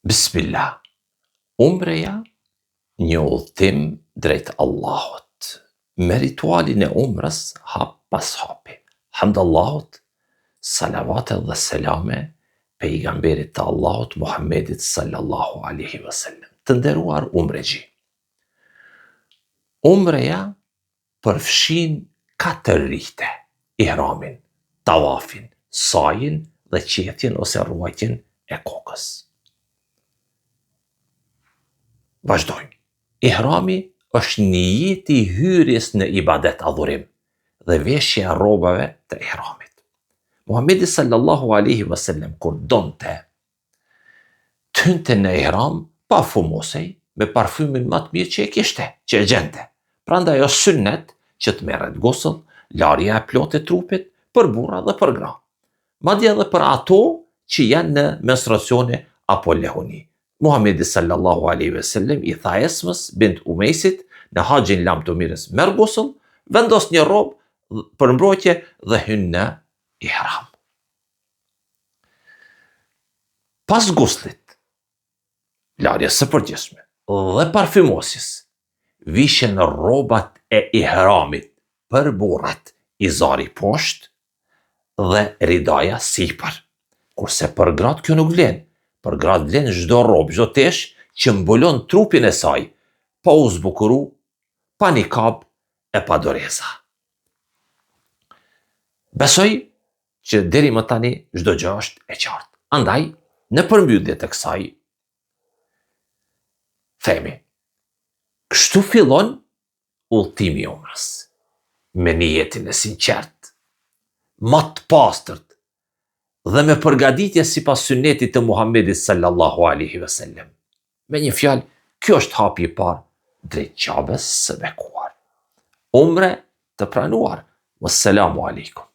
Bismillah. Umreja, një udhtim drejt Allahut. Me ritualin e umrës hap pas hapi. Hamd Allahut, salavate dhe selame pejgamberit të Allahut Muhammedit sallallahu alaihi wasallam. Të nderuar umregji. Umreja përfshin 4 rite: ihramin, tawafin, sajin dhe qetjen ose ruajtjen e kokës. Vazhdojmë. Ihrami është nijeti i hyrjes në ibadet adhurim dhe veshja e rrobave të ihramit. Muhamedi sallallahu alaihi wasallam kur donte të hynte në ihram pa fumosej me parfymin më të mirë që e kishte, që e gjente. Prandaj është sunnet që të merret gusl, larja e plotë e trupit për burra dhe për gra. Madje edhe për ato që janë në menstruacione apo lehuni. Muhamedi sallallahu alaihi wasallam i tha Esmës bint Umejsit në haxhin lam të mirës, merr gusl, vendos një rrobë për mbrojtje dhe hyn në ihram. Pas guslit, larjes së përgjithshme dhe parfymosjes, vishen rrobat e ihramit për burrat, izari poshtë dhe ridaja sipër. Kurse për gratë kjo nuk vlen. Për gratë vlen çdo rrobë, çdo tesh që mbulon trupin e saj, pa u zbukuru, pa nikab e pa doreza. Besoj që deri më tani çdo gjë është e qartë. Andaj, në përmbyllje të kësaj, themi, kështu fillon udhëtimi i umrës, me niyetin e sinqert, më të pastërt dhe me përgatitje sipas sunetit të Muhamedit sallallahu alaihi wasallam. Me një fjalë, kjo është hapi i parë drejt Ka'bes së bekuar. Umre të pranuar. Wassalamu alaikum.